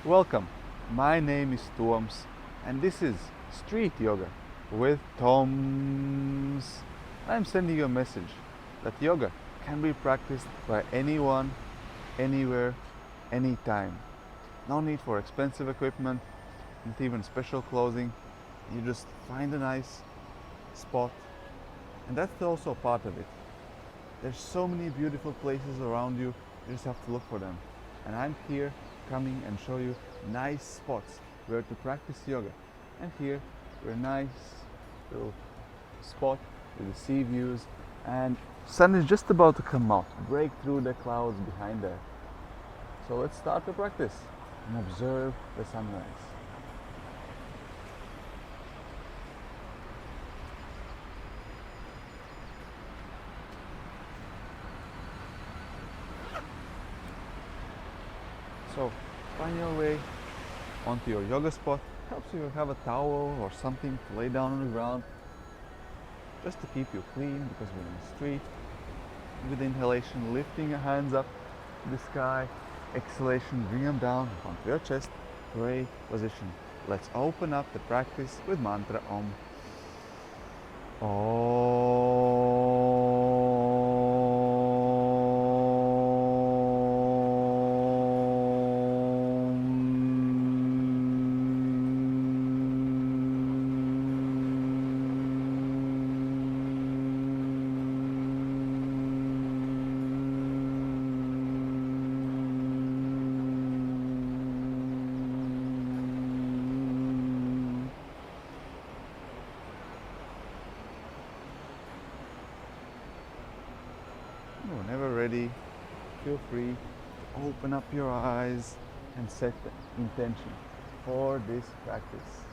Welcome, my name is Toms and this is Street Yoga with Toms. I'm sending you a message that yoga can be practiced by anyone, anywhere, anytime. No need for expensive equipment, not even special clothing. You just find a nice spot, and that's also part of it. There's so many beautiful places around you, you just have to look for them. And I'm here coming and show you nice spots where to practice yoga. And here we're a nice little spot with the sea views, and sun is just about to come out, break through the clouds behind there. So let's start the practice and observe the sunrise. So find your way onto your yoga spot. Helps you have a towel or something to lay down on the ground, just to keep you clean because we're in the street. With inhalation, lifting your hands up to the sky. Exhalation, bring them down onto your chest. Great position. Let's open up the practice with mantra Om. Whenever ready, feel free to open up your eyes and set the intention for this practice.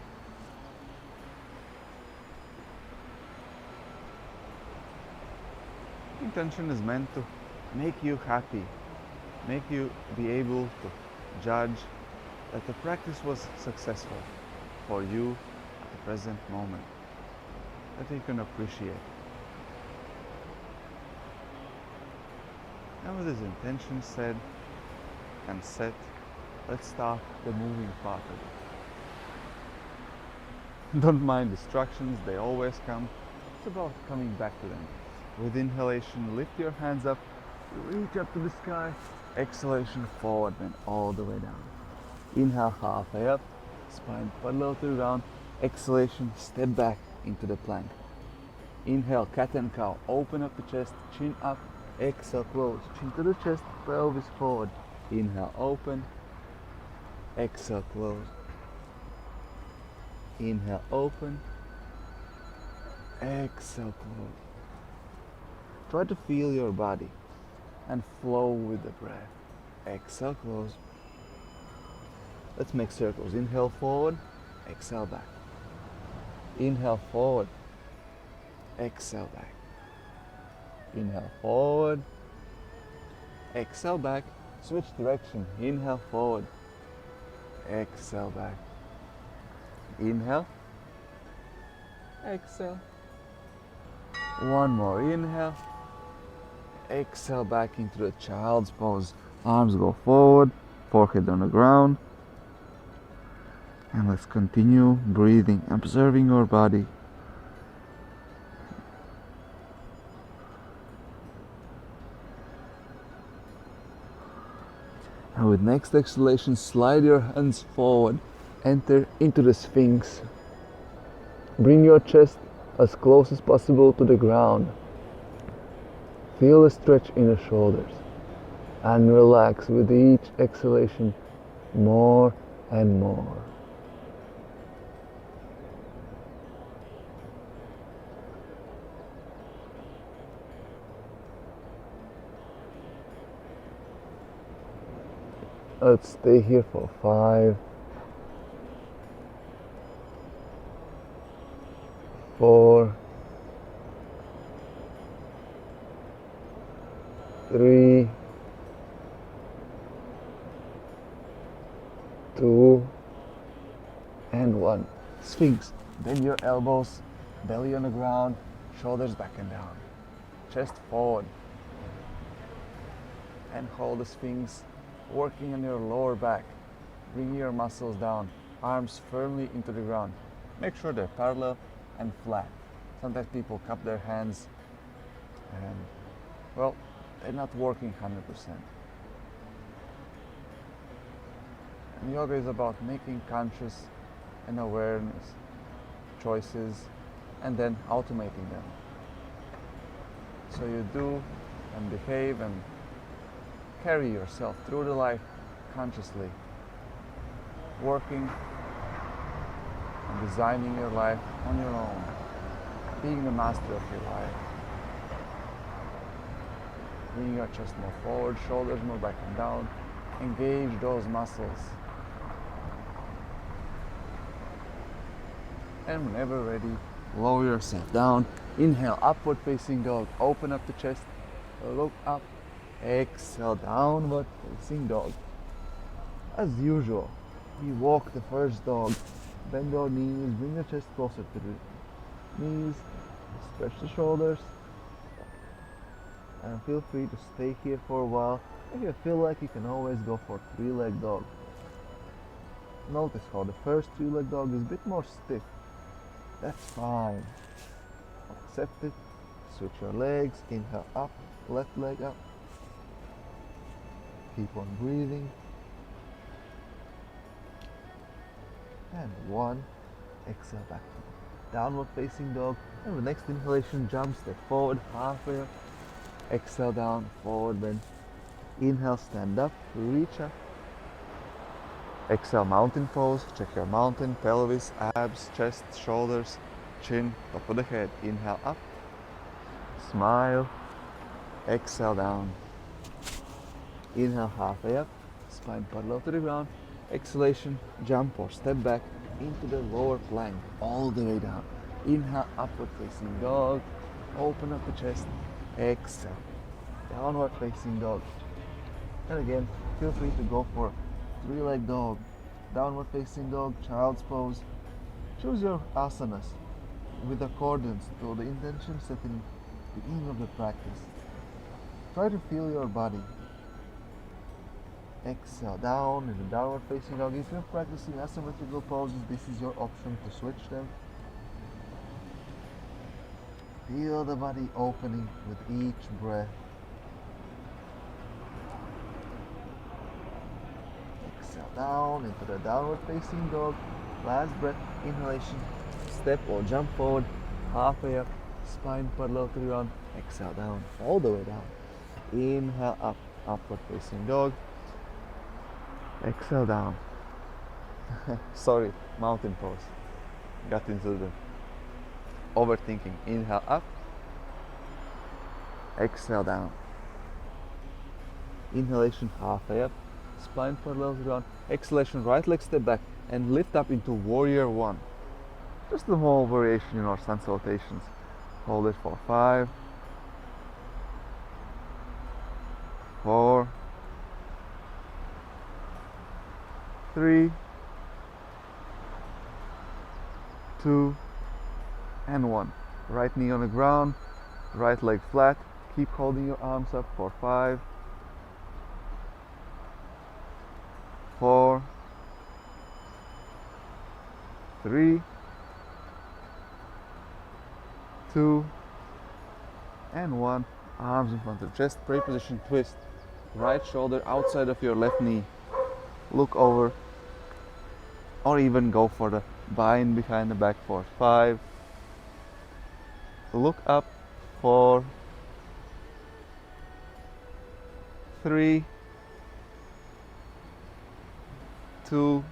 Intention is meant to make you happy, make you be able to judge that the practice was successful for you at the present moment, that you can appreciate. And with this intention said and set, let's start the moving part of it. Don't mind distractions, they always come. It's about coming back to them. With inhalation, lift your hands up, reach up to the sky. Exhalation, forward and all the way down. Inhale, halfway up, spine parallel to the ground. Exhalation, step back into the plank. Inhale, cat and cow, open up the chest, chin up. Exhale, close, chin to the chest, pelvis forward. Inhale, open. Exhale, close. Inhale, open. Exhale, close. Try to feel your body and flow with the breath. Exhale, close. Let's make circles. Inhale, forward. Exhale, back. Inhale, forward. Exhale, back. Inhale, forward. Exhale, back. Switch direction. Inhale, forward. Exhale, back. Inhale. Exhale. One more. Inhale. Exhale, back into the child's pose. Arms go forward, forehead on the ground. And let's continue breathing, observing your body. And with next exhalation, slide your hands forward, enter into the Sphinx. Bring your chest as close as possible to the ground. Feel a stretch in the shoulders and relax with each exhalation more and more. Let's stay here for 5, 4, 3, 2, and 1. Sphinx. Bend your elbows, belly on the ground, shoulders back and down. Chest forward. And hold the Sphinx, working on your lower back. Bring your muscles down, arms firmly into the ground. Make sure they're parallel and flat. Sometimes people cup their hands and, well, they're not working 100%. And yoga is about making conscious and awareness choices and then automating them. So you do and behave and carry yourself through the life consciously, working and designing your life on your own, being the master of your life. Bring your chest more forward, shoulders more back and down. Engage those muscles. And whenever ready, lower yourself down. Inhale, upward facing dog. Open up the chest, look up. Exhale, downward facing dog. As usual, we walk the first dog. Bend your knees, bring your chest closer to the knees. Stretch the shoulders. And feel free to stay here for a while. If you feel like, you can always go for three-leg dog. Notice how the first three-leg dog is a bit more stiff. That's fine. Accept it. Switch your legs. Inhale up, left leg up. Keep on breathing. And one. Exhale back to downward facing dog. And the next inhalation, jump, step forward, halfway up. Exhale down, forward bend. Inhale, stand up, reach up. Exhale, mountain pose. Check your mountain, pelvis, abs, chest, shoulders, chin, top of the head. Inhale up. Smile. Exhale down. Inhale, halfway up. Spine parallel to the ground. Exhalation, jump or step back into the lower plank, all the way down. Inhale, upward facing dog. Open up the chest. Exhale, downward facing dog. And again, feel free to go for three-leg dog, downward facing dog, child's pose. Choose your asanas with accordance to the intention set in the beginning of the practice. Try to feel your body. Exhale down in the downward facing dog. If you're practicing asymmetrical poses, this is your option to switch them. Feel the body opening with each breath. Exhale down into the downward facing dog. Last breath, inhalation, step or jump forward, halfway up, spine parallel to the ground. Exhale down, all the way down. Inhale up, upward facing dog. Exhale down. Sorry, mountain pose. Got into the overthinking. Inhale up. Exhale down. Inhalation, halfway up. Spine parallel to the ground. Exhalation, right leg step back and lift up into warrior one. Just a small variation in our sun salutations. Hold it for 5, 4, 3, 2, and 1. Right knee on the ground, right leg flat. Keep holding your arms up for 5, 4, 3, 2, and 1. Arms in front of the chest, pray position, twist. Right shoulder outside of your left knee. Look over, or even go for the bind behind the back for 5. Look up, 4, 3, 2,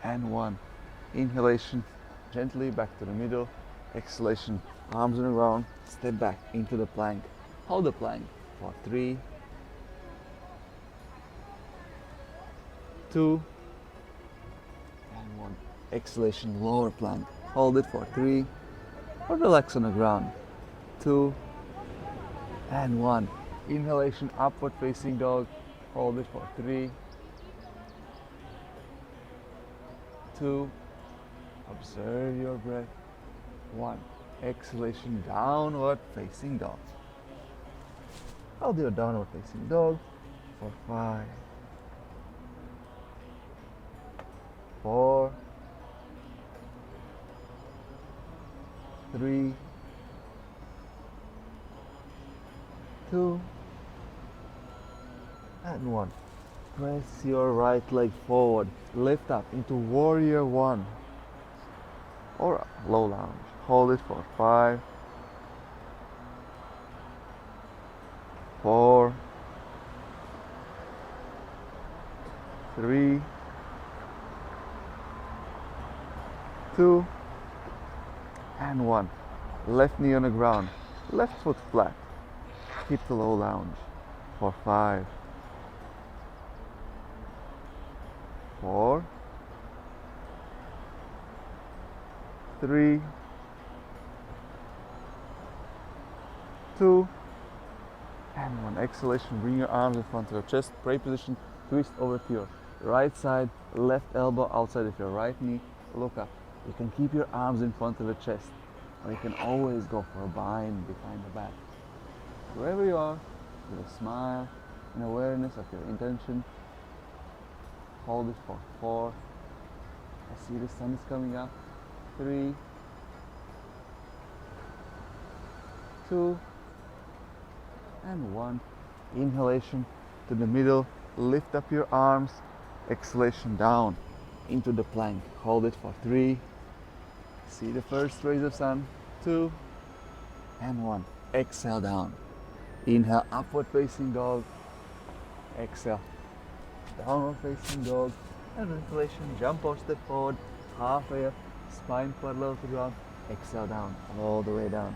and 1. Inhalation, gently back to the middle. Exhalation, arms on the ground, step back into the plank. Hold the plank for 3, 2, and 1. Exhalation, lower plank. Hold it for 3, or relax on the ground. 2, and 1. Inhalation, upward facing dog. Hold it for 3, 2. Observe your breath. 1. Exhalation, downward facing dog. Hold your downward facing dog for 5, 4, 3, 2, and 1. Press your right leg forward. Lift up into Warrior 1 or low lunge. Hold it for 5, 4, 3, 2, and 1. Left knee on the ground, left foot flat. Keep the low lunge for 5, 4, 3, 2, and 1. Exhalation, bring your arms in front of your chest. Pray position, twist over to your right side, left elbow outside of your right knee. Look up. You can keep your arms in front of your chest, or you can always go for a bind behind the back. Wherever you are, with a smile and awareness of your intention. Hold it for 4. I see the sun is coming up. 3, 2, and 1. Inhalation to the middle. Lift up your arms. Exhalation down into the plank. Hold it for 3. See the first rays of sun. 2, and 1. Exhale down. Inhale, upward facing dog. Exhale, downward facing dog. And inhalation, jump or step forward, halfway up, spine parallel to the ground. Exhale down, all the way down.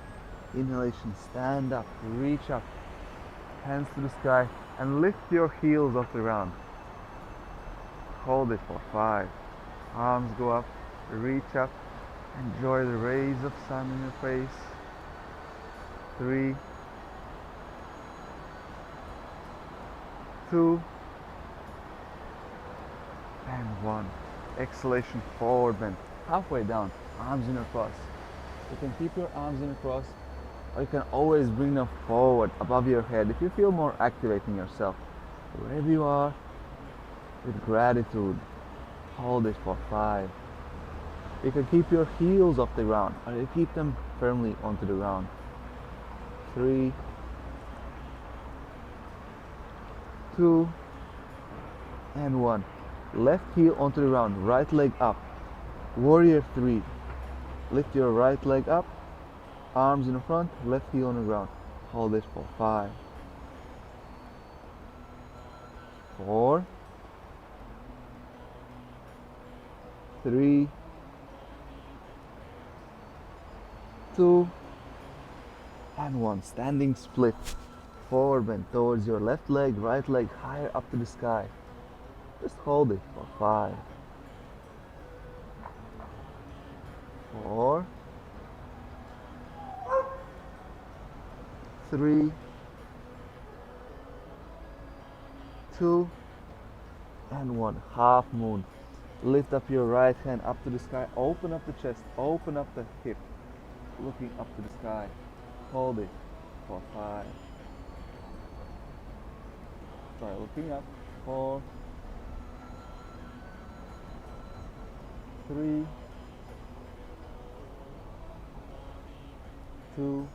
Inhalation, stand up, reach up, hands to the sky, and lift your heels off the ground. Hold it for 5. Arms go up, reach up, enjoy the rays of sun in your face. 3, 2, and 1. Exhalation, forward bend, halfway down, arms in a cross. You can keep your arms in a cross, or you can always bring them forward above your head if you feel more activating yourself. Wherever you are, with gratitude, hold it for 5. You can keep your heels off the ground, or you keep them firmly onto the ground. 3, 2, and 1. Left heel onto the ground, right leg up. Warrior 3. Lift your right leg up, arms in the front, left heel on the ground. Hold it for 5, 4, 3, 2, and 1. Standing split. Forward bend towards your left leg, right leg higher up to the sky. Just hold it for 5, 4, 3, 2, and 1. Half moon. Lift up your right hand up to the sky. Open up the chest. Open up the hip. Looking up to the sky. Hold it for 5. Try looking up. 4, 3, 2,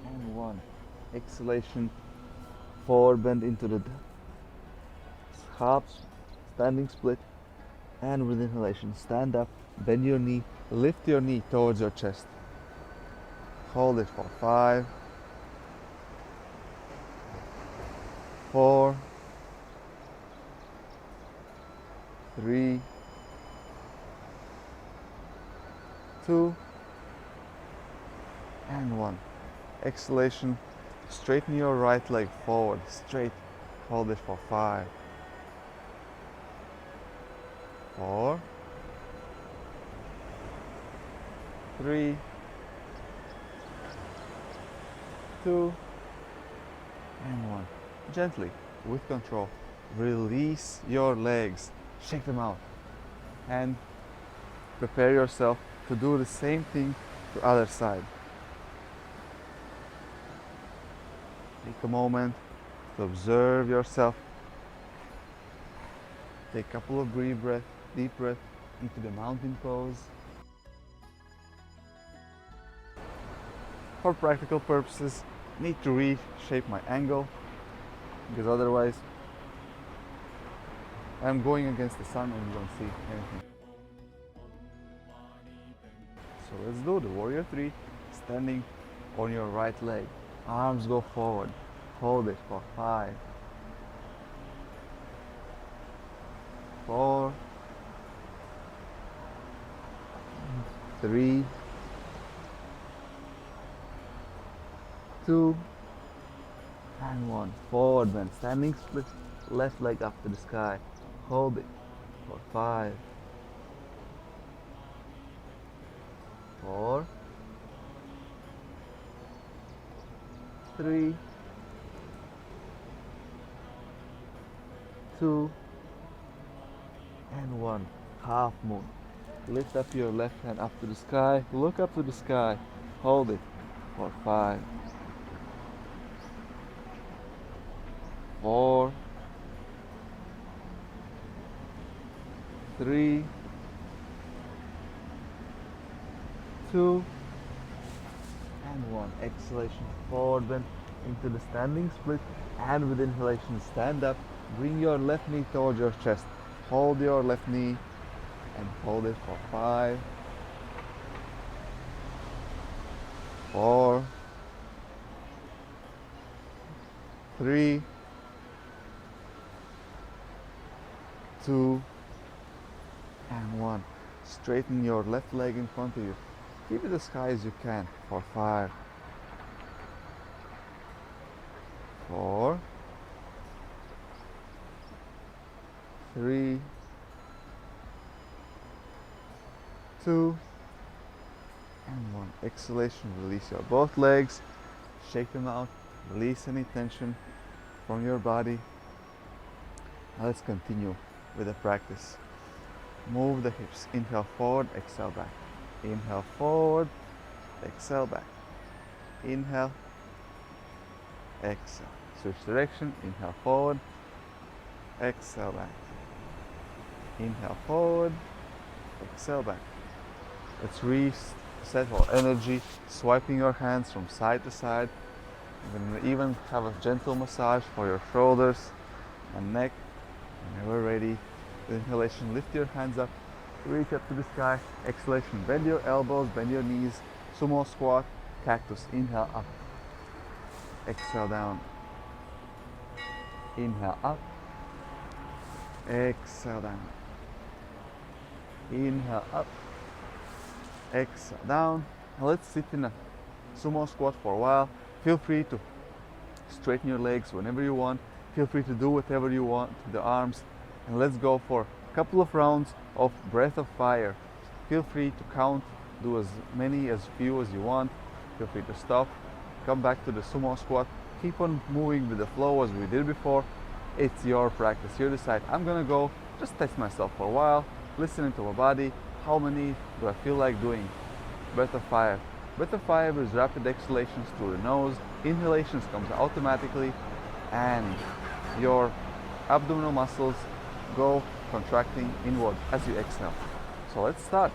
and 1. Exhalation, forward bend into the half standing split, and with inhalation, stand up, bend your knee, lift your knee towards your chest. Hold it for 5, 4, 3, 2, and 1. Exhalation, straighten your right leg forward, straight. Hold it for 5, 4, 3, 2, and 1. Gently, with control, release your legs, shake them out, and prepare yourself to do the same thing to the other side. Take a moment to observe yourself. Take a couple of deep breath into the mountain pose. For practical purposes, need to reshape my angle because otherwise I'm going against the sun and you don't see anything. So let's do the warrior 3, standing on your right leg. Arms go forward. Hold it for 5, 4, 3, 2, and 1. Forward bend. Standing split. Left leg up to the sky. Hold it for 5, 4, 3, 2, and 1. Half moon. Lift up your left hand up to the sky. Look up to the sky. Hold it for 5, 4, 3, 2, and 1. Exhalation, forward bend into the standing split, and with inhalation stand up. Bring your left knee towards your chest. Hold your left knee and hold it for 5, 4, 3, 2, and 1. Straighten your left leg in front of you. Keep it as high as you can for 5, 4, 3, 2, and 1. Exhalation, release your both legs, shake them out, release any tension from your body. Now let's continue with the practice. Move the hips. Inhale forward, exhale back. Inhale forward, exhale back. Inhale, exhale. Switch direction. Inhale forward, exhale back. Inhale forward, exhale back. Let's reset our energy, swiping your hands from side to side. You can even have a gentle massage for your shoulders and neck. Whenever ready, with inhalation, lift your hands up, reach up to the sky. Exhalation, bend your elbows, bend your knees. Sumo squat, cactus. Inhale up, exhale down. Inhale up, exhale down. Inhale up, exhale down. Now let's sit in a sumo squat for a while. Feel free to straighten your legs whenever you want. Feel free to do whatever you want with the arms. And let's go for a couple of rounds of breath of fire. Feel free to count, do as few as you want. Feel free to stop, come back to the sumo squat. Keep on moving with the flow as we did before. It's your practice. You decide. I'm gonna go just test myself for a while, listening to my body. How many do I feel like doing? Breath of fire. Breath of fire is rapid exhalations through the nose. Inhalations comes automatically, and your abdominal muscles go contracting inward as you exhale. So let's start.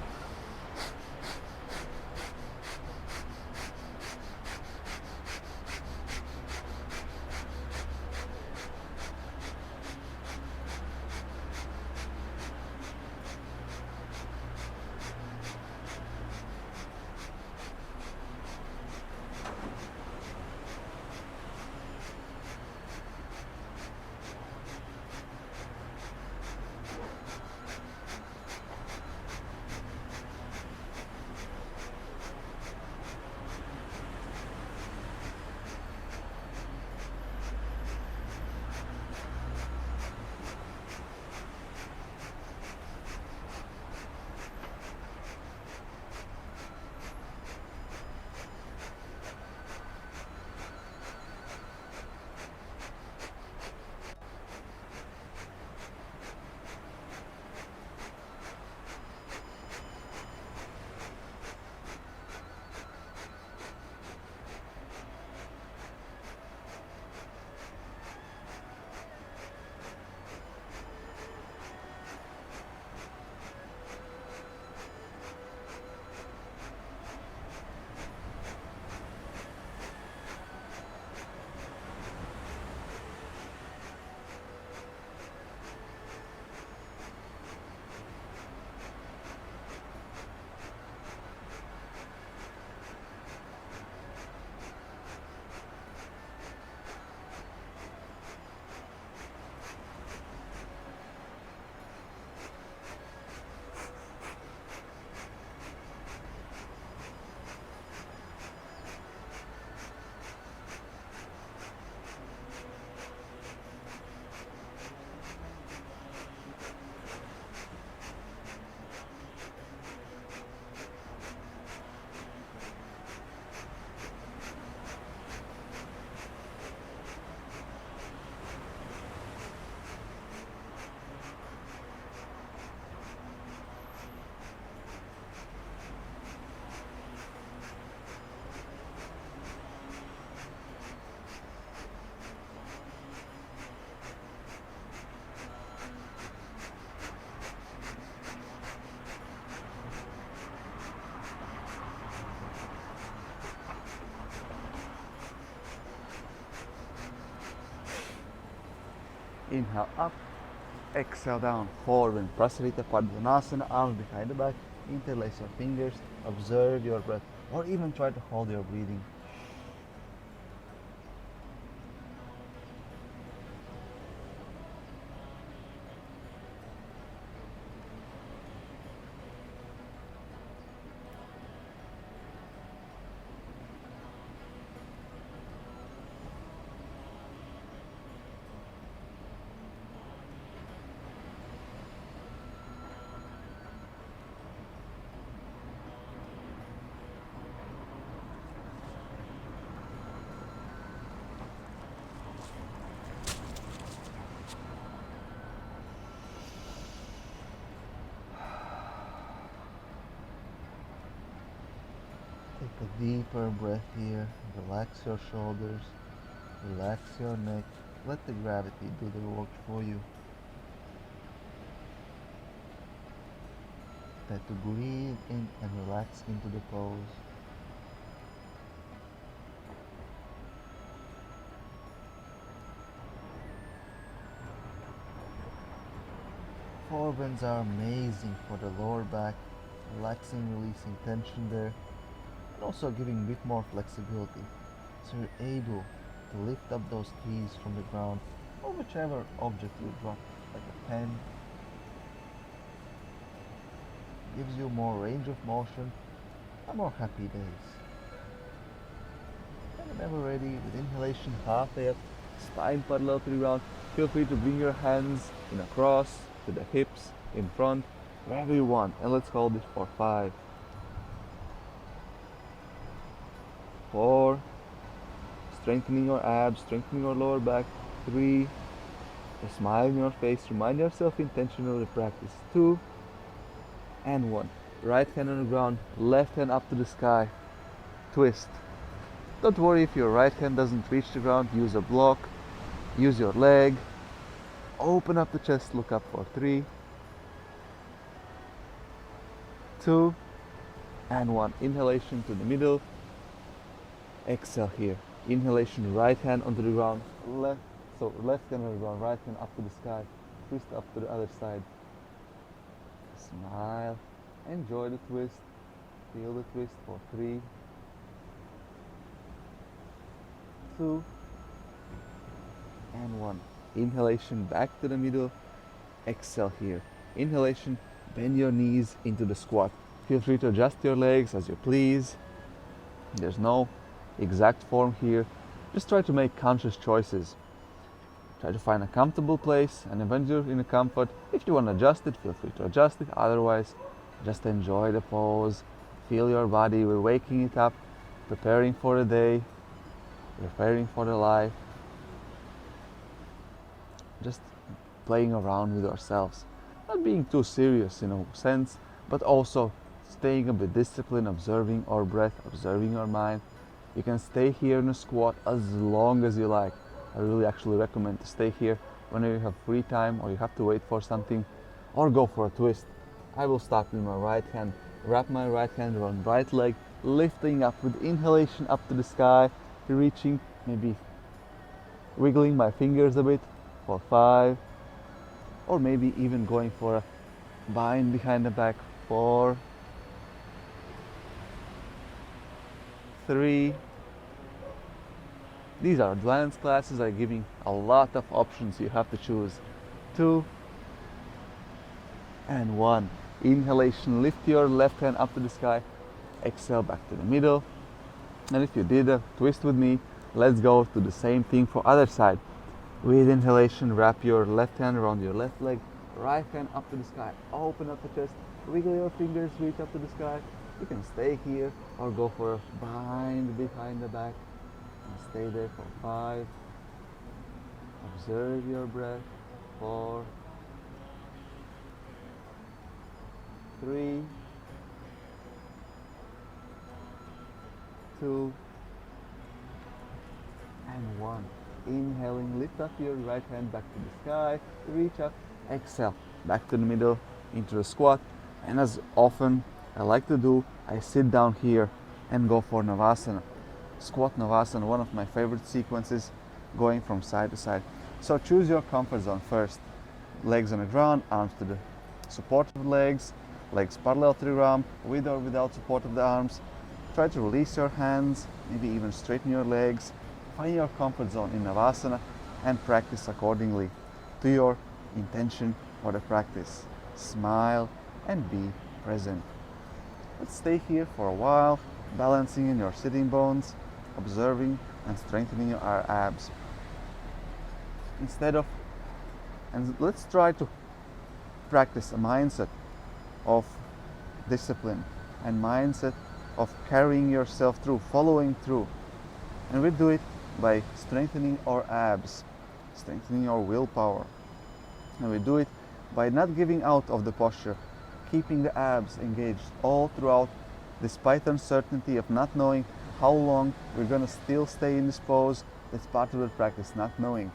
Inhale up, exhale down, forward and Prasarita Padmanasana, arms behind the back, interlace your fingers, observe your breath, or even try to hold your breathing. Take a deeper breath here. Relax your shoulders. Relax your neck. Let the gravity do the work for you. Try to breathe in and relax into the pose. Forebends are amazing for the lower back, relaxing, releasing tension there, and also giving a bit more flexibility, so you're able to lift up those keys from the ground or whichever object you drop, like a pen. Gives you more range of motion and more happy days. And whenever ready, with inhalation, half lift, spine parallel to the ground, feel free to bring your hands in a cross to the hips, in front, wherever you want. And let's hold this for 5, 4, strengthening your abs, strengthening your lower back, 3, a smile on your face, remind yourself intentionally to practice, 2, and 1. Right hand on the ground, left hand up to the sky, twist. Don't worry if your right hand doesn't reach the ground, use a block, use your leg, open up the chest, look up for 3, 2, and 1. Inhalation to the middle, exhale here. Inhalation, right hand onto the ground, left hand on the ground, right hand up to the sky, twist up to the other side. Smile, enjoy the twist, feel the twist for 3, 2, and 1. Inhalation back to the middle, exhale here. Inhalation, bend your knees into the squat. Feel free to adjust your legs as you please. There's no exact form here. Just try to make conscious choices. Try to find a comfortable place, and when you're in a comfort, if you want to adjust it, feel free to adjust it. Otherwise, just enjoy the pose. Feel your body. We're waking it up, preparing for the day, preparing for the life. Just playing around with ourselves. Not being too serious in a sense, but also staying a bit disciplined, observing our breath, observing our mind. You can stay here in a squat as long as you like. I really actually recommend to stay here whenever you have free time or you have to wait for something, or go for a twist. I will start with my right hand, wrap my right hand around right leg, lifting up with inhalation up to the sky, reaching, maybe wiggling my fingers a bit for 5, or maybe even going for a bind behind the back, 4, 3. These are advanced classes, are giving a lot of options. You have to choose 2, and 1. Inhalation, lift your left hand up to the sky, exhale back to the middle. And if you did a twist with me, let's go to the same thing for other side. With inhalation, wrap your left hand around your left leg, right hand up to the sky, open up the chest, wiggle your fingers, reach up to the sky. You can stay here or go for a bind behind the back and stay there for 5. Observe your breath, 4, 3, 2, and 1. Inhaling, lift up your right hand back to the sky, reach up, exhale, back to the middle, into the squat. And as often I like to do, I sit down here and go for Navasana. Squat Navasana, one of my favorite sequences, going from side to side. So choose your comfort zone first. Legs on the ground, arms to the support of the legs, legs parallel to the ground, with or without support of the arms. Try to release your hands, maybe even straighten your legs. Find your comfort zone in Halasana and practice accordingly to your intention for the practice. Smile and be present. Let's stay here for a while, balancing in your sitting bones, observing and strengthening your abs. And let's try to practice a mindset of discipline and mindset of carrying yourself through, following through. And we do it by strengthening our abs, strengthening our willpower. And we do it by not giving out of the posture, keeping the abs engaged all throughout, despite uncertainty of not knowing how long we're going to still stay in this pose. That's part of the practice, not knowing.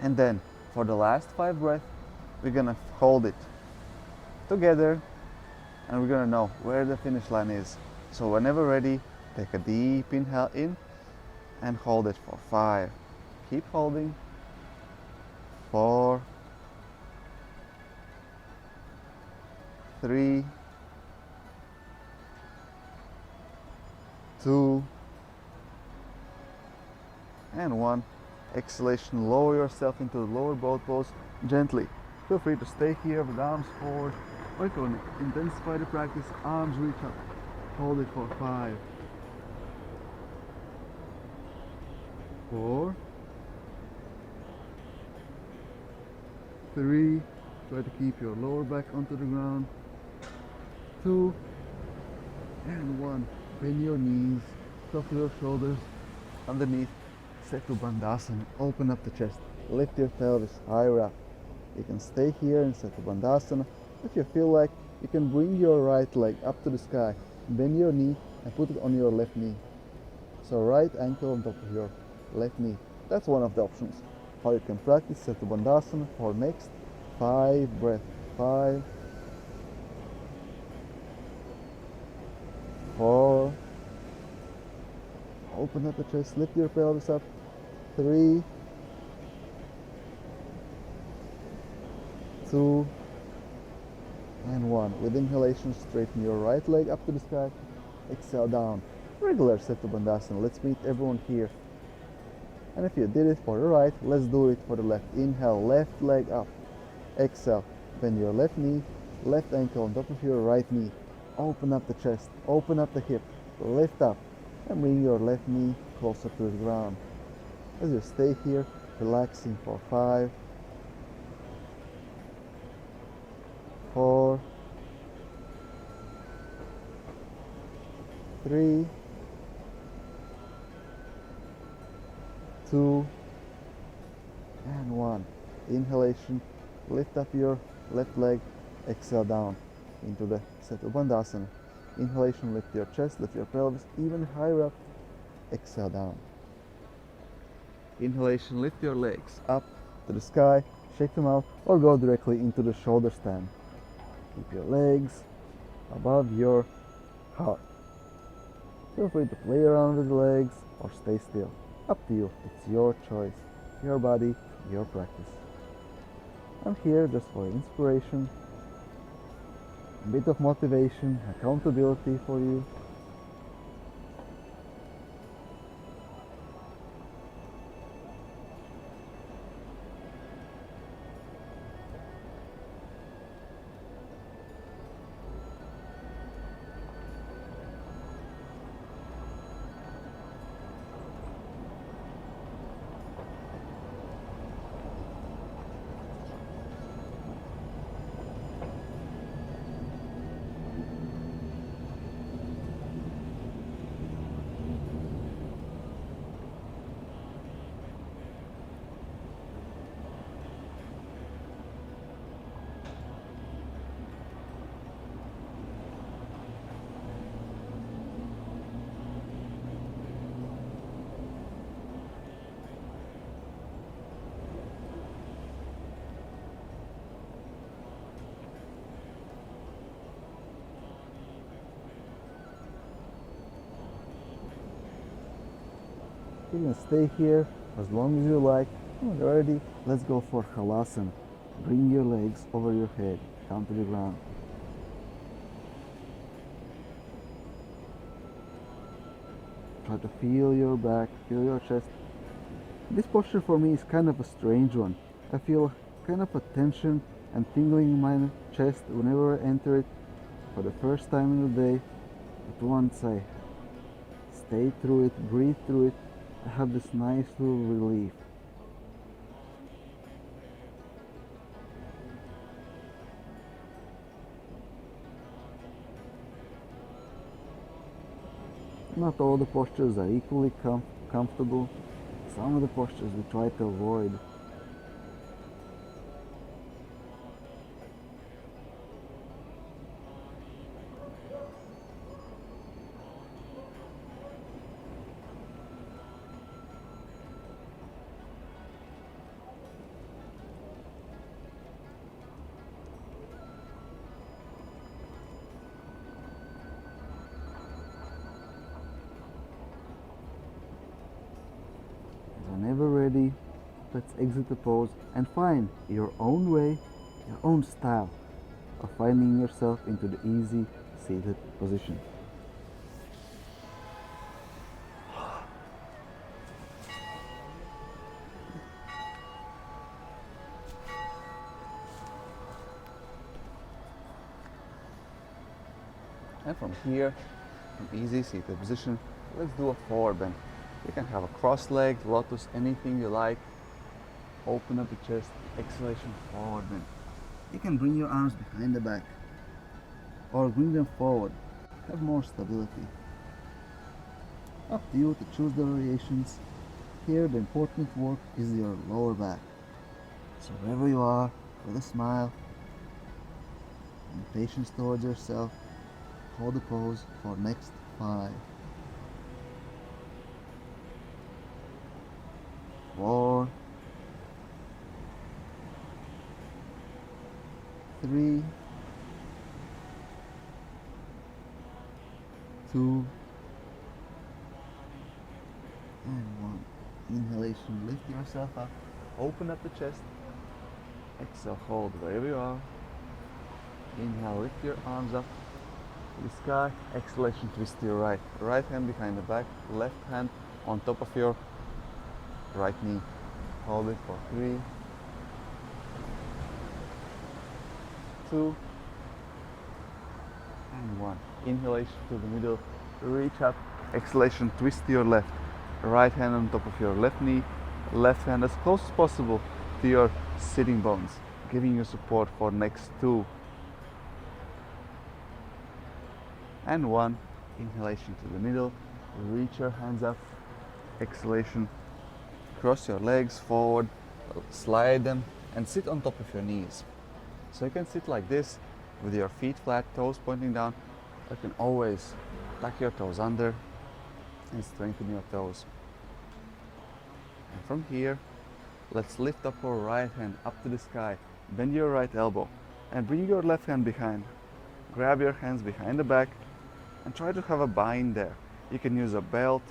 And then for the last 5 breaths, we're going to hold it together, and we're going to know where the finish line is. So whenever ready, take a deep inhale in and hold it for 5. Keep holding. 4, 3, 2, and 1. Exhalation, lower yourself into the lower boat pose gently. Feel free to stay here with arms forward, or if you want to intensify the practice, arms reach up. Hold it for 5, 4, 3, try to keep your lower back onto the ground, 2, and 1. Bend your knees, soften your shoulders underneath. Setu Bandhasana. Open up the chest, lift your pelvis higher up. You can stay here in Setu Bandhasana. If you feel like, you can bring your right leg up to the sky, bend your knee and put it on your left knee. So right ankle on top of your left knee. That's one of the options. How you can practice Setu Bandhasana for next 5 breaths. 5, 4, open up the chest, lift your pelvis up. 3, 2, and 1. With inhalation, straighten your right leg up to the sky. Exhale down. Regular Setu Bandhasana. Let's meet everyone here. And if you did it for the right, let's do it for the left. Inhale, left leg up. Exhale, bend your left knee, left ankle on top of your right knee. Open up the chest, open up the hip, lift up, and bring your left knee closer to the ground. As you stay here, relaxing for 5, 4, 3, 2, and 1. Inhalation, lift up your left leg, exhale down into the Setu Bandhasana. Inhalation, lift your chest, lift your pelvis even higher up, exhale down. Inhalation, lift your legs up to the sky, shake them out, or go directly into the shoulder stand. Keep your legs above your heart. Feel free to play around with the legs or stay still. Up to you, it's your choice, your body, your practice. I'm here just for inspiration, a bit of motivation, accountability for you. You can stay here as long as you like. When you're ready, let's go for Halasana. Bring your legs over your head, down to the ground. Try to feel your back, feel your chest. This posture for me is kind of a strange one. I feel kind of a tension and tingling in my chest whenever I enter it for the first time in the day. But once I stay through it, breathe through it, I have this nice little relief. Not all the postures are equally comfortable. Some of the postures we try to avoid. Whenever ready, let's exit the pose and find your own way, your own style of finding yourself into the easy seated position. And from here, from easy seated position, let's do a forward bend. You can have a cross-legged, lotus, anything you like. Open up the chest, exhalation, forward bend. You can bring your arms behind the back or bring them forward. Have more stability. Up to you to choose the variations. Here the important work is your lower back. So wherever you are, with a smile and patience towards yourself, hold the pose for next 5, 4, 3, 2, and 1. Inhalation, lift yourself up, open up the chest. Exhale, hold wherever you are. Inhale, lift your arms up to the sky. Exhalation, twist to your right. Right hand behind the back, left hand on top of your right knee. Hold it for 3, 2, and 1. Inhalation to the middle, reach up. Exhalation, twist to your left. Right hand on top of your left knee. Left hand as close as possible to your sitting bones, giving you support for next 2. And 1. Inhalation to the middle, reach your hands up. Exhalation, cross your legs forward, slide them, and sit on top of your knees. So you can sit like this with your feet flat, toes pointing down. You can always tuck your toes under and strengthen your toes. And from here, let's lift up our right hand up to the sky. Bend your right elbow and bring your left hand behind. Grab your hands behind the back and try to have a bind there. You can use a belt,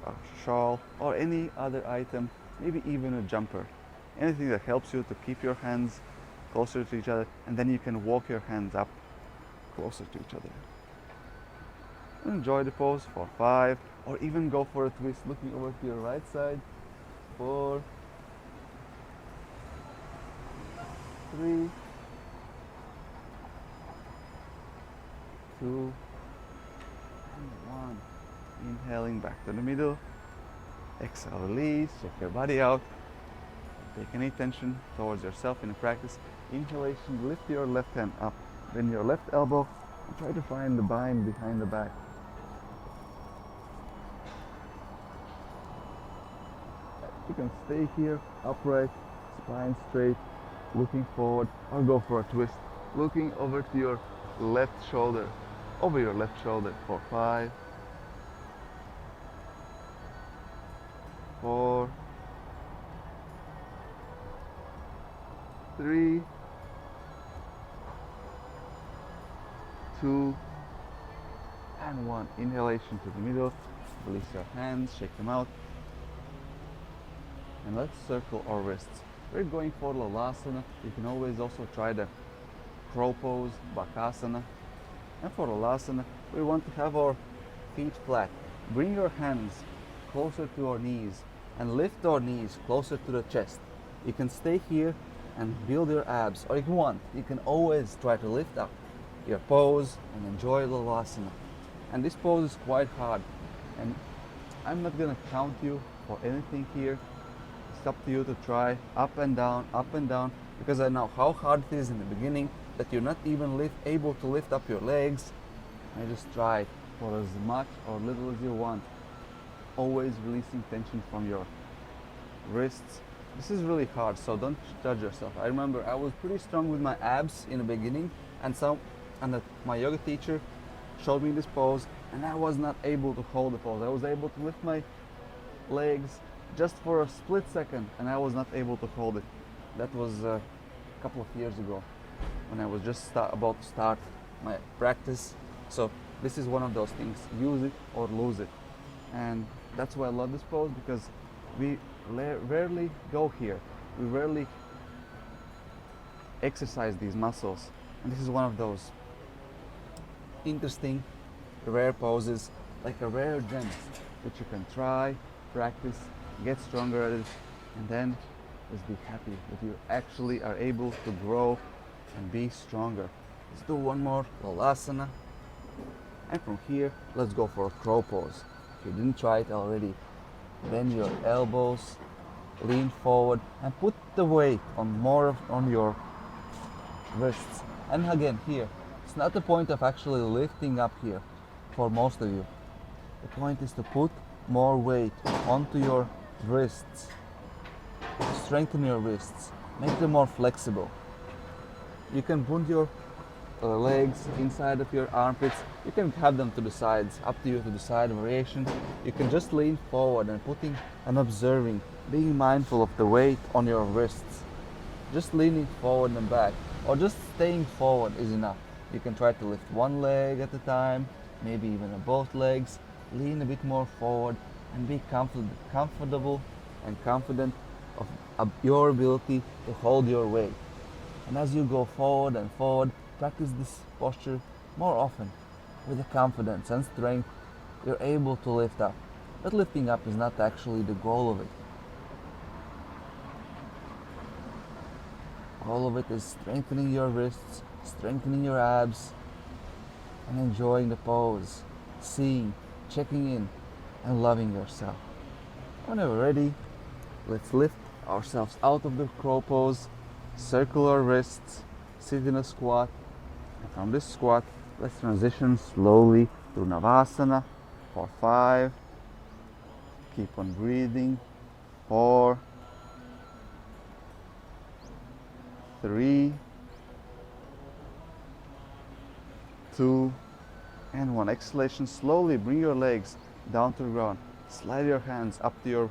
a shawl, or any other item, maybe even a jumper. Anything that helps you to keep your hands closer to each other, and then you can walk your hands up closer to each other. Enjoy the pose for 5, or even go for a twist looking over to your right side. 4, 3, 2, and 1. Inhaling back to the middle. Exhale, release, check your body out. Take any tension towards yourself in the practice. Inhalation, lift your left hand up. Bend your left elbow and try to find the bind behind the back. You can stay here, upright, spine straight, looking forward, or go for a twist, looking over to your left shoulder, over your left shoulder for 5, 4, 3, 2, and 1. Inhalation to the middle. Release your hands, shake them out. And let's circle our wrists. We're going for Lalasana. You can always also try the crow pose, Bakasana. And for Halasana, we want to have our feet flat. Bring your hands closer to our knees and lift our knees closer to the chest. You can stay here and build your abs, or if you want, you can always try to lift up your pose and enjoy Halasana. And this pose is quite hard, and I'm not gonna count you for anything here. It's up to you to try up and down, because I know how hard it is in the beginning, that you're not even able to lift up your legs. And just try for as much or little as you want. Always releasing tension from your wrists. This is really hard, so don't judge yourself. I remember I was pretty strong with my abs in the beginning, and my yoga teacher showed me this pose, and I was not able to hold the pose. I was able to lift my legs just for a split second, and I was not able to hold it. That was a couple of years ago when I was just about to start my practice. So this is one of those things, use it or lose it. And that's why I love this pose, because we rarely go here. We rarely exercise these muscles. And this is one of those interesting, rare poses, like a rare gem, which you can try, practice, get stronger at it, and then just be happy that you actually are able to grow and be stronger. Let's do one more Lalasana. And from here, let's go for a crow pose. If you didn't try it already, bend your elbows, lean forward, and put the weight on your wrists. And again, here, it's not the point of actually lifting up here for most of you. The point is to put more weight onto your wrists, strengthen your wrists, make them more flexible. You can put your legs inside of your armpits. You can have them to the sides, up to you to decide variation. You can just lean forward and observing, being mindful of the weight on your wrists. Just leaning forward and back, or just staying forward is enough. You can try to lift one leg at a time, maybe even both legs. Lean a bit more forward and be comfortable and confident of your ability to hold your weight. And as you go forward and forward, practice this posture more often. With the confidence and strength, you're able to lift up. But lifting up is not actually the goal of it. All of it is strengthening your wrists, strengthening your abs, and enjoying the pose, seeing, checking in, and loving yourself. Whenever ready, let's lift ourselves out of the crow pose, circle our wrists, sit in a squat, and from this squat, let's transition slowly to Savasana for 5. Keep on breathing. 4, 3, 2, and 1. Exhalation. Slowly bring your legs down to the ground. Slide your hands up to your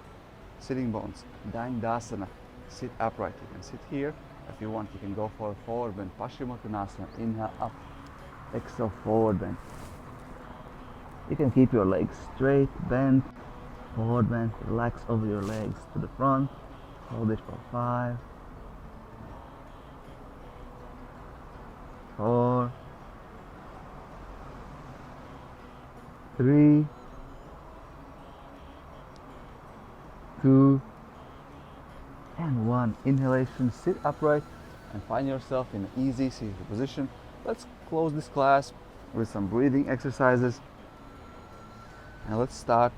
sitting bones. Dandasana. Sit upright. You can sit here. If you want, you can go for a forward bend. Paschimottanasana. Inhale up. Exhale, forward bend. You can keep your legs straight, bent, forward bend. Relax over your legs to the front. Hold it for 5, 4, 3, 2, and 1. Inhalation, sit upright and find yourself in an easy seated position. Let's close this class with some breathing exercises. And let's start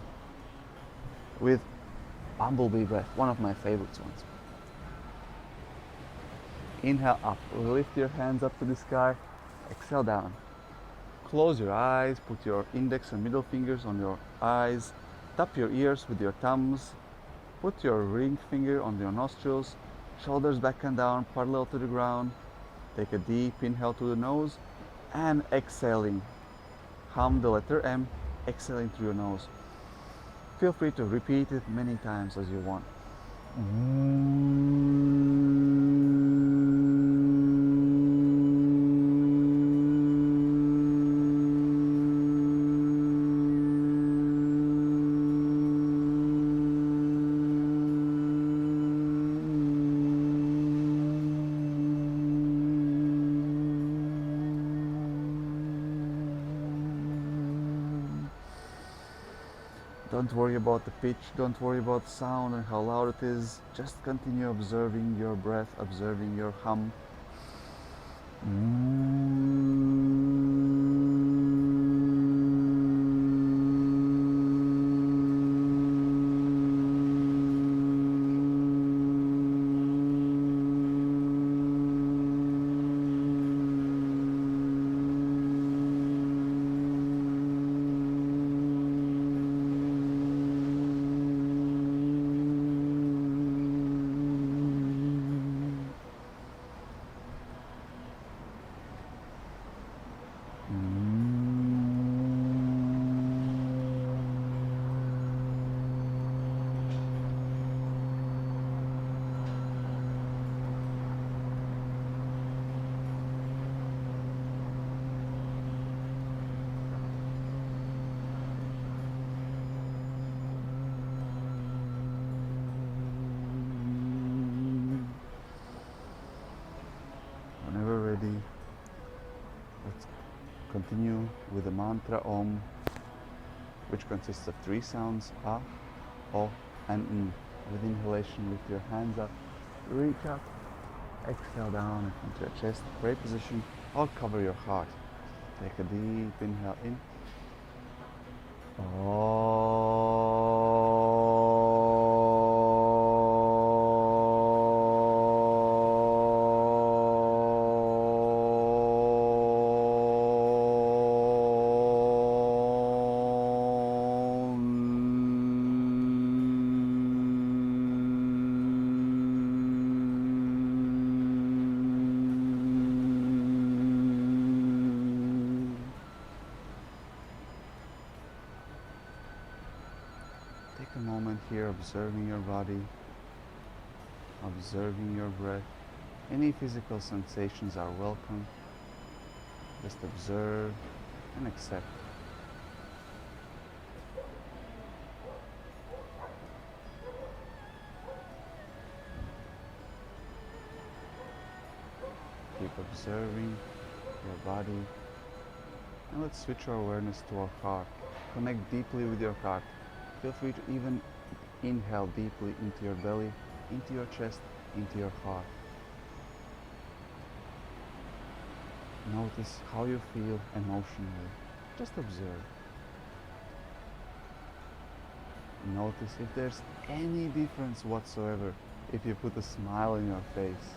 with Bumble Bee Breath, one of my favorites ones. Inhale up, lift your hands up to the sky. Exhale down. Close your eyes, put your index and middle fingers on your eyes. Tap your ears with your thumbs. Put your ring finger on your nostrils. Shoulders back and down, parallel to the ground. Take a deep inhale to the nose and exhaling. Hum the letter M, exhaling through your nose. Feel free to repeat it many times as you want. Don't worry about the pitch, don't worry about sound and how loud it is. Just continue observing your breath, observing your hum. Whenever ready, let's continue with the mantra Om, which consists of 3 sounds: A, O, and N. With inhalation, lift your hands up, reach up, exhale down into your chest, great position, or cover your heart. Take a deep inhale in. Take a moment here observing your body, observing your breath. Any physical sensations are welcome. Just observe and accept. Keep observing your body. And let's switch our awareness to our heart. Connect deeply with your heart. Feel free to even inhale deeply into your belly, into your chest, into your heart. Notice how you feel emotionally. Just observe. Notice if there's any difference whatsoever if you put a smile on your face.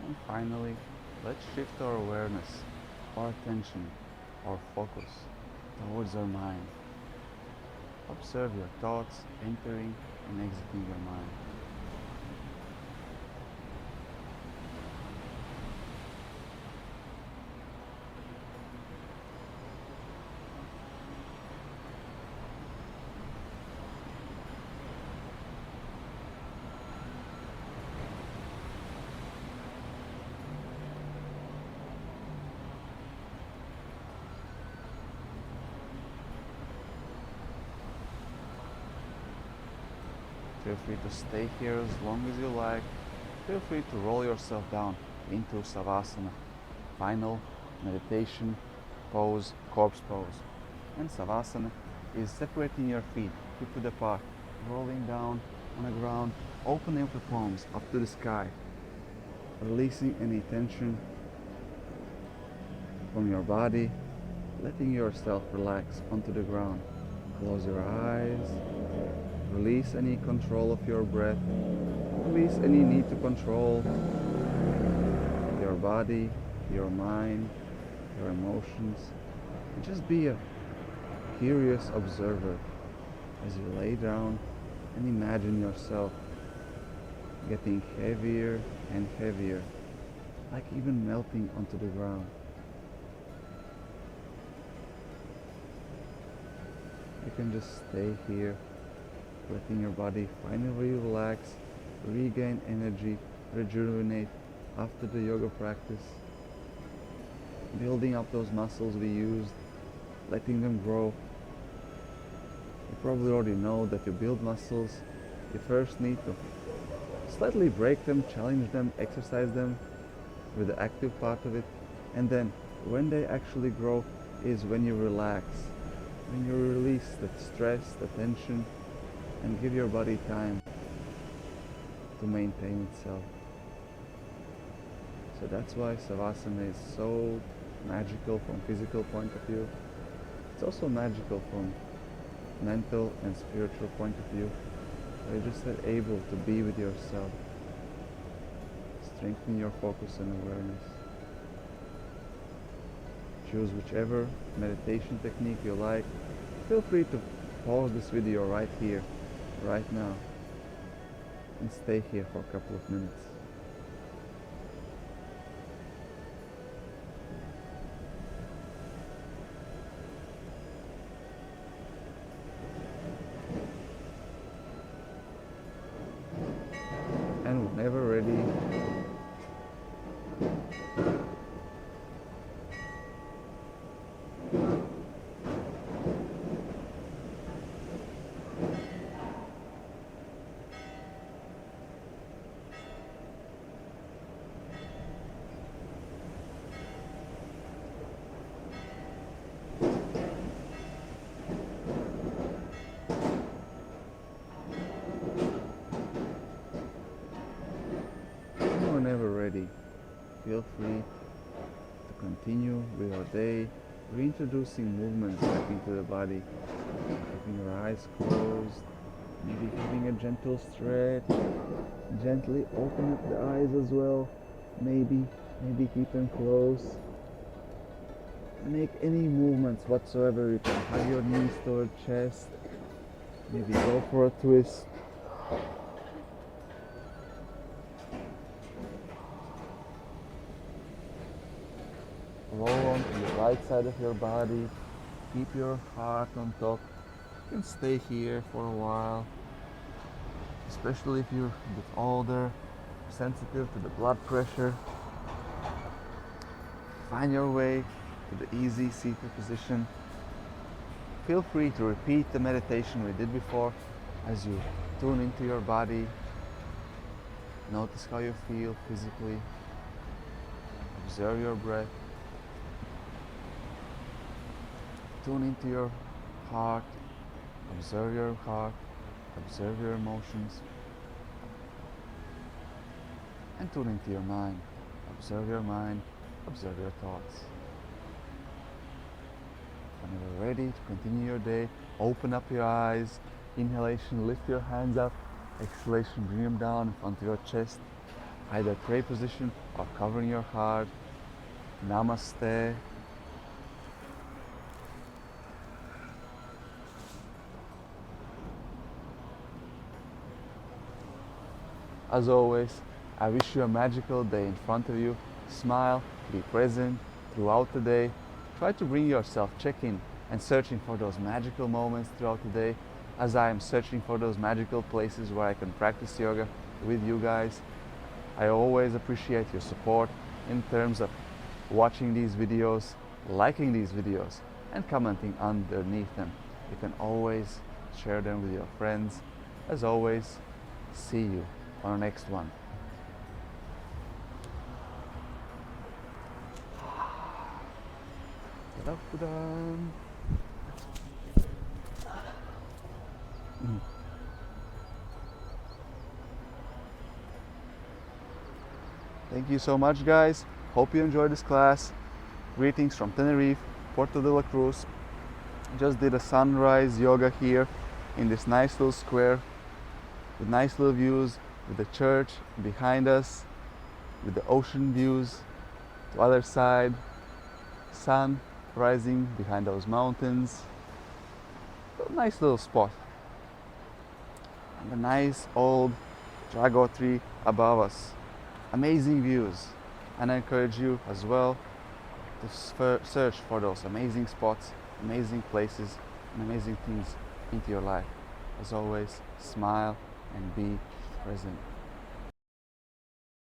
And finally, let's shift our awareness, our attention, our focus towards our mind. Observe your thoughts entering and exiting your mind. Feel free to stay here as long as you like. Feel free to roll yourself down into Savasana, final meditation pose, corpse pose. And Savasana is separating your feet, hip-width apart, rolling down on the ground, opening up the palms up to the sky, releasing any tension from your body, letting yourself relax onto the ground. Close your eyes. Release any control of your breath. Release any need to control your body, your mind, your emotions. And just be a curious observer as you lay down and imagine yourself getting heavier and heavier, like even melting onto the ground. You can just stay here, letting your body finally relax, regain energy, rejuvenate after the yoga practice, building up those muscles we used, letting them grow, probably already know that to build muscles, you first need to slightly break them, challenge them, exercise them with the active part of it, and then when they actually grow is when you relax, when you release the stress, the tension, and give your body time to maintain itself. So that's why Savasana is so magical from physical point of view. It's also magical from mental and spiritual point of view. You're just able to be with yourself, strengthen your focus and awareness. Choose whichever meditation technique you like. Feel free to pause this video right here, right now, and stay here for a couple of minutes. And whenever ready, feel free to continue with your day, reintroducing movements back into the body, keeping your eyes closed, maybe giving a gentle stretch, gently open up the eyes as well, maybe keep them closed. Make any movements whatsoever. You can hug your knees toward chest, maybe go for a twist. Roll onto the right side of your body. Keep your heart on top. You can stay here for a while, especially if you're a bit older, sensitive to the blood pressure. Find your way to the easy seated position. Feel free to repeat the meditation we did before as you tune into your body. Notice how you feel physically. Observe your breath. Tune into your heart, observe your heart, observe your emotions, and tune into your mind. Observe your mind, observe your thoughts. When you're ready to continue your day, open up your eyes. Inhalation, lift your hands up. Exhalation, bring them down in front of your chest. Either pray position or covering your heart. Namaste. As always, I wish you a magical day in front of you. Smile, be present throughout the day. Try to bring yourself check-in and searching for those magical moments throughout the day, as I am searching for those magical places where I can practice yoga with you guys. I always appreciate your support in terms of watching these videos, liking these videos, and commenting underneath them. You can always share them with your friends. As always, see you on the next one. Thank you so much, guys. Hope you enjoyed this class. Greetings from Tenerife, Puerto de la Cruz. Just did a sunrise yoga here in this nice little square with nice little views, with the church behind us, with the ocean views to the other side, sun rising behind those mountains. A nice little spot. And a nice old jago tree above us. Amazing views. And I encourage you as well to search for those amazing spots, amazing places, and amazing things into your life. As always, smile and be present.